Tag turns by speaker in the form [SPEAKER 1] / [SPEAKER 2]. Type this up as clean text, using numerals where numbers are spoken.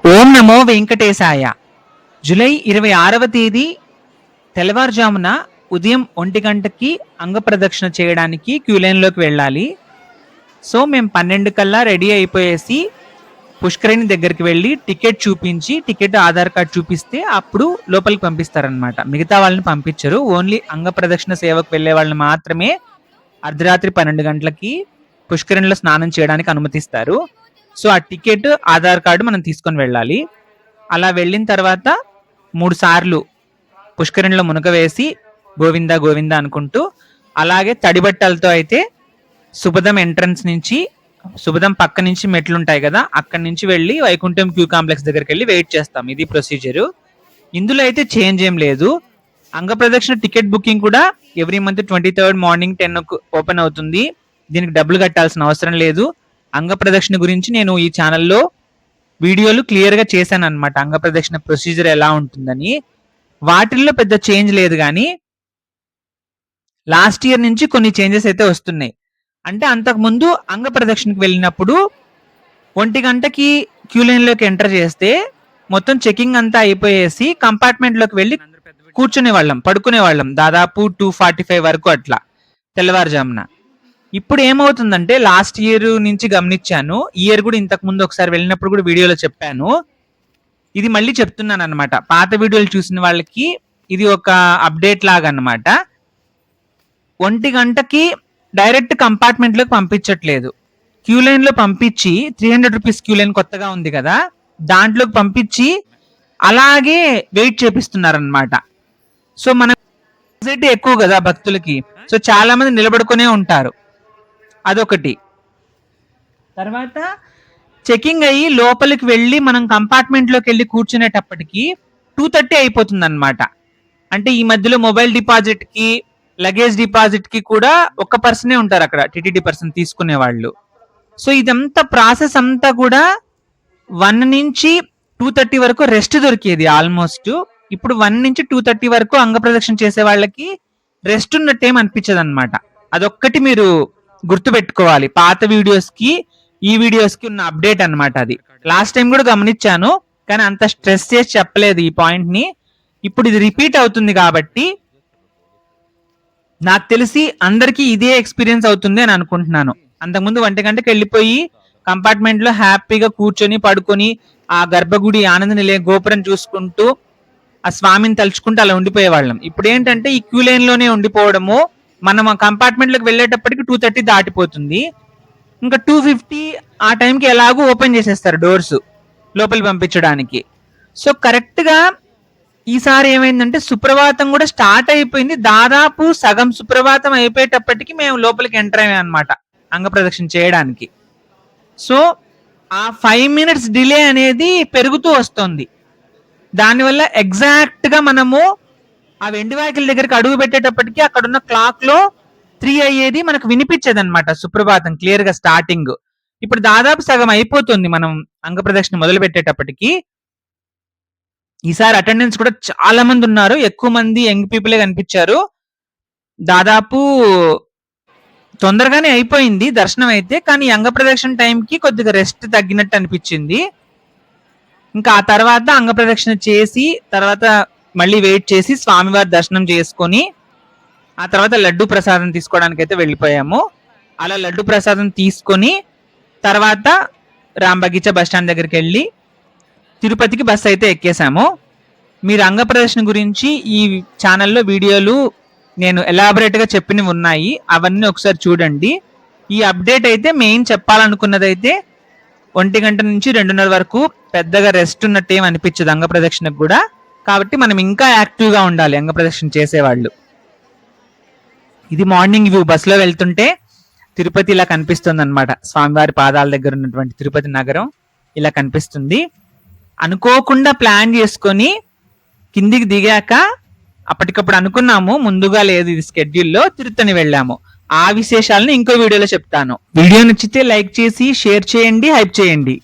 [SPEAKER 1] ఓం నమో వెంకటేశాయ. July 26వ తేదీ తెల్లవారుజామున ఉదయం 1 గంటకి అంగప్రదక్షిణ చేయడానికి క్యూ లైన్లోకి వెళ్ళాలి. సో మేము 12 కల్లా రెడీ అయిపోయేసి పుష్కరిణి దగ్గరికి వెళ్ళి టికెట్ చూపించి, టికెట్ ఆధార్ కార్డ్ చూపిస్తే అప్పుడు లోపలికి పంపిస్తారనమాట. మిగతా వాళ్ళని పంపించరు. ఓన్లీ అంగప్రదక్షిణ సేవకు వెళ్ళే వాళ్ళని మాత్రమే అర్ధరాత్రి 12 గంటలకి పుష్కరిణిలో స్నానం చేయడానికి అనుమతిస్తారు. సో ఆ టికెట్, ఆధార్ కార్డు మనం తీసుకొని వెళ్ళాలి. అలా వెళ్ళిన తర్వాత 3 సార్లు పుష్కరిణిలో మునగ వేసి గోవింద గోవింద అనుకుంటూ, అలాగే తడి బట్టలతో అయితే సుభదం ఎంట్రన్స్ నుంచి, సుభదం పక్క నుంచి మెట్లు ఉంటాయి కదా, అక్కడి నుంచి వెళ్ళి వైకుంఠం క్యూ కాంప్లెక్స్ దగ్గరికి వెళ్ళి వెయిట్ చేస్తాం. ఇది ప్రొసీజరు. ఇందులో అయితే చేంజ్ ఏం లేదు. అంగప్రదక్షిణ టికెట్ బుకింగ్ కూడా every month 23rd morning 10 open అవుతుంది. దీనికి డబ్బులు కట్టాల్సిన అవసరం లేదు. అంగప్రదక్షిణ గురించి నేను ఈ ఛానల్లో వీడియోలు క్లియర్గా చేశాను అనమాట. అంగప్రదక్షిణ ప్రొసీజర్ ఎలా ఉంటుందని. వాటిల్లో పెద్ద చేంజ్ లేదు, కానీ లాస్ట్ ఇయర్ నుంచి కొన్ని చేంజెస్ అయితే వస్తున్నాయి. అంటే అంతకుముందు అంగప్రదక్షిణకి వెళ్ళినప్పుడు 1 గంటకి క్యూ లైన్లోకి ఎంటర్ చేస్తే మొత్తం చెకింగ్ అంతా అయిపోయేసి కంపార్ట్మెంట్లోకి వెళ్ళి కూర్చునే వాళ్ళం, పడుకునే వాళ్ళం దాదాపు 2:45 వరకు అట్లా తెల్లవారుజామున. ఇప్పుడు ఏమవుతుందంటే లాస్ట్ ఇయర్ నుంచి గమనించాను, ఈ ఇయర్ కూడా ఇంతకు ముందు ఒకసారి వెళ్ళినప్పుడు కూడా వీడియోలో చెప్పాను, ఇది మళ్ళీ చెప్తున్నాను అనమాట. పాత వీడియోలు చూసిన వాళ్ళకి ఇది ఒక అప్డేట్ లాగా అనమాట. 1 గంటకి డైరెక్ట్ కంపార్ట్మెంట్ లోకి పంపించట్లేదు. క్యూ లైన్ లో పంపించి 300 రూపీస్ క్యూ లైన్ కొత్తగా ఉంది కదా, దాంట్లోకి పంపించి అలాగే వెయిట్ చేపిస్తున్నారు అనమాట. సో మన ఎక్కువ కదా భక్తులకి, సో చాలా మంది నిలబడుకునే ఉంటారు. అదొకటి. తర్వాత చెకింగ్ అయ్యి లోపలికి వెళ్ళి మనం కంపార్ట్మెంట్లోకి వెళ్ళి కూర్చునేటప్పటికి 2:30 అయిపోతుంది అనమాట. అంటే ఈ మధ్యలో మొబైల్ డిపాజిట్ కి, లగేజ్ డిపాజిట్ కి కూడా ఒక పర్సనే ఉంటారు అక్కడ, టిటిడి పర్సన్ తీసుకునే వాళ్ళు. సో ఇదంతా ప్రాసెస్ అంతా కూడా 1 నుంచి 2:30 వరకు రెస్ట్ దొరికేది ఆల్మోస్ట్. ఇప్పుడు 1 నుంచి 2:30 వరకు అంగప్రదక్షిణ చేసే వాళ్ళకి రెస్ట్ ఉన్నట్టేం అనిపించదు అనమాట. అదొక్కటి మీరు గుర్తు పెట్టుకోవాలి. పాత వీడియోస్ కి ఈ వీడియోస్ కి ఉన్న అప్డేట్ అనమాట. అది లాస్ట్ టైం కూడా గమనించాను, కానీ అంత స్ట్రెస్ చేసి చెప్పలేదు ఈ పాయింట్ ని. ఇప్పుడు ఇది రిపీట్ అవుతుంది కాబట్టి నాకు తెలిసి అందరికీ ఇదే ఎక్స్పీరియన్స్ అవుతుంది అని అనుకుంటున్నాను. అంతకుముందు 1 గంటకి వెళ్ళిపోయి కంపార్ట్మెంట్ లో హ్యాపీగా కూర్చొని పడుకొని ఆ గర్భగుడి ఆనంద నిలయ గోపురం చూసుకుంటూ ఆ స్వామిని తలుచుకుంటూ అలా ఉండిపోయేవాళ్ళం. ఇప్పుడు ఏంటంటే ఈ క్యూ లైన్ లోనే ఉండిపోవడము, మనం ఆ కంపార్ట్మెంట్ లోకి వెళ్ళేటప్పటికి 2:30 దాటిపోతుంది. ఇంకా 2:50 ఆ టైంకి ఎలాగో ఓపెన్ చేసేస్తారు డోర్స్ లోపలికి పంపించడానికి. సో కరెక్ట్ గా ఈసారి ఏమైందంటే సుప్రభాతం కూడా స్టార్ట్ అయిపోయింది. దాదాపు సగం సుప్రభాతం అయిపోయేటప్పటికి మేము లోపలికి ఎంటర్ అయ్యాం అనమాట అంగప్రదక్షిణ చేయడానికి. సో ఆ 5 minutes డిలే అనేది పెరుగుతూ వస్తుంది. దానివల్ల ఎగ్జాక్ట్ గా మనము ఆ వెండి వాకిల దగ్గరికి అడుగు పెట్టేటప్పటికి అక్కడ ఉన్న క్లాక్ లో 3 అయ్యేది మనకు వినిపించేది అనమాట సుప్రభాతం క్లియర్ గా స్టార్టింగ్. ఇప్పుడు దాదాపు సగం అయిపోతుంది మనం అంగప్రదక్షిణ మొదలు పెట్టేటప్పటికి. ఈసారి అటెండెన్స్ కూడా చాలా మంది ఉన్నారు, ఎక్కువ మంది యంగ్ పీపులే కనిపించారు. దాదాపు తొందరగానే అయిపోయింది దర్శనం అయితే, కానీ అంగప్రదక్షిణ టైంకి కొద్దిగా రెస్ట్ తగ్గినట్టు అనిపించింది. ఇంకా ఆ తర్వాత అంగప్రదక్షిణ చేసి తర్వాత మళ్ళీ వెయిట్ చేసి స్వామివారి దర్శనం చేసుకొని ఆ తర్వాత లడ్డు ప్రసాదం తీసుకోవడానికి అయితే వెళ్ళిపోయాము. అలా లడ్డు ప్రసాదం తీసుకొని తర్వాత రాంబగీచా బస్ స్టాండ్ దగ్గరికి వెళ్ళి తిరుపతికి బస్ అయితే ఎక్కేసాము. మీరు అంగప్రదక్షిణ గురించి ఈ ఛానల్లో వీడియోలు నేను ఎలాబొరేట్ గా చెప్పినవి ఉన్నాయి, అవన్నీ ఒకసారి చూడండి. ఈ అప్డేట్ అయితే మెయిన్ చెప్పాలనుకున్నది అయితే 1 గంట నుంచి 2:30 వరకు పెద్దగా రెస్ట్ ఉన్నట్టు ఏం అనిపించదు అంగప్రదక్షిణకు కూడా. కాబట్టి మనం ఇంకా యాక్టివ్ గా ఉండాలి అంగప్రదక్షిణ చేసేవాళ్ళు. ఇది మార్నింగ్ వ్యూ. బస్సులో వెళ్తుంటే తిరుపతి ఇలా కనిపిస్తుంది అనమాట. స్వామివారి పాదాల దగ్గర ఉన్నటువంటి తిరుపతి నగరం ఇలా కనిపిస్తుంది. అనుకోకుండా ప్లాన్ చేసుకొని కిందికి దిగాక అప్పటికప్పుడు అనుకున్నాము, ముందుగా లేదు ఇది స్కెడ్యూల్లో, తిరుత్తని వెళ్ళాము. ఆ విశేషాలను ఇంకో వీడియోలో చెప్తాను. వీడియో నచ్చితే లైక్ చేసి షేర్ చేయండి, హైప్ చేయండి.